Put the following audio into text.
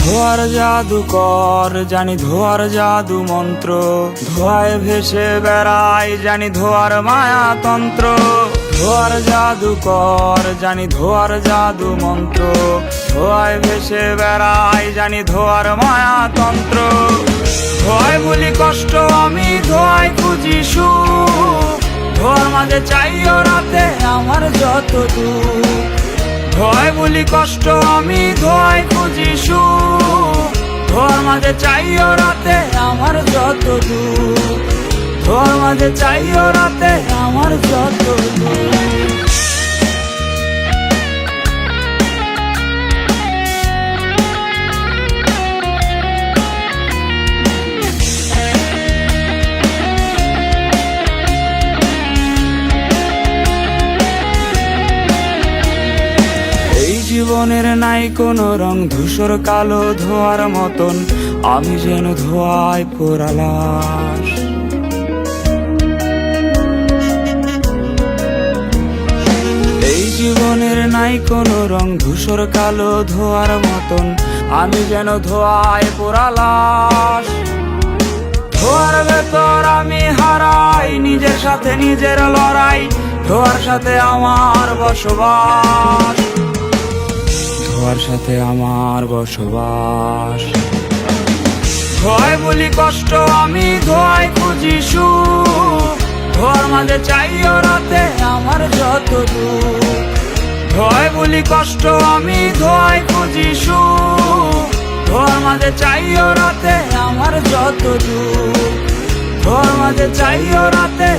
ধোয়ার জাদুকর জানি ধোয়ার জাদু মন্ত্র, ধোয়ায় ভেসে বেড়াই জানি ধোয়ার মায়া তন্ত্র। ধোয়ার জাদুকর জানি ধোয়ার জাদু মন্ত্র, ধোয়ায় ভেসে বেড়াই জানি ধোয়ার মায়া তন্ত্র। ধোয়ায় বলি কষ্ট আমি ধোয়ায় খুঁজি সুখ, ধোয়ার মাঝে চাইও রাতে আমার যত দুঃখ। ধোয়ায় বলি কষ্ট আমি ধোয়ায় খুঁজি সুখ, ধোয়ার মাঝে চাইও রাতে আমার যত দুঃখ। ধোয়ার মাঝে চাইও রাতে আমার যত দুঃখ। জীবনের নাই কোনো রং, ধূসর কালো ধোয়ার মতন আমি যেন ধোয়ায় পোড়া লাশ। এই জীবনের নাই কোনো রং, ধূসর কালো ধোয়ার মতন আমি যেন ধোয়ায় পোড়া লাশ। ধোয়ার ভেতর আমি হারাই নিজের সাথে নিজের লড়াই, ধোয়ার সাথে আমার বসবাস, ধোয়ার সাথে আমার বসবাস। ধোয়ায় বলি কষ্ট আমি ধোয়ায় খুঁজি সুখ, ধোয়ার মাঝে চাইও রাতে আমার যত দুঃখ। ধোয়ায় বলি কষ্ট আমি ধোয়ায় খুঁজি সুখ, ধোয়ার মাঝে চাইও রাতে আমার যত দুঃখ। ধোয়ার মাঝে চাইও রাতে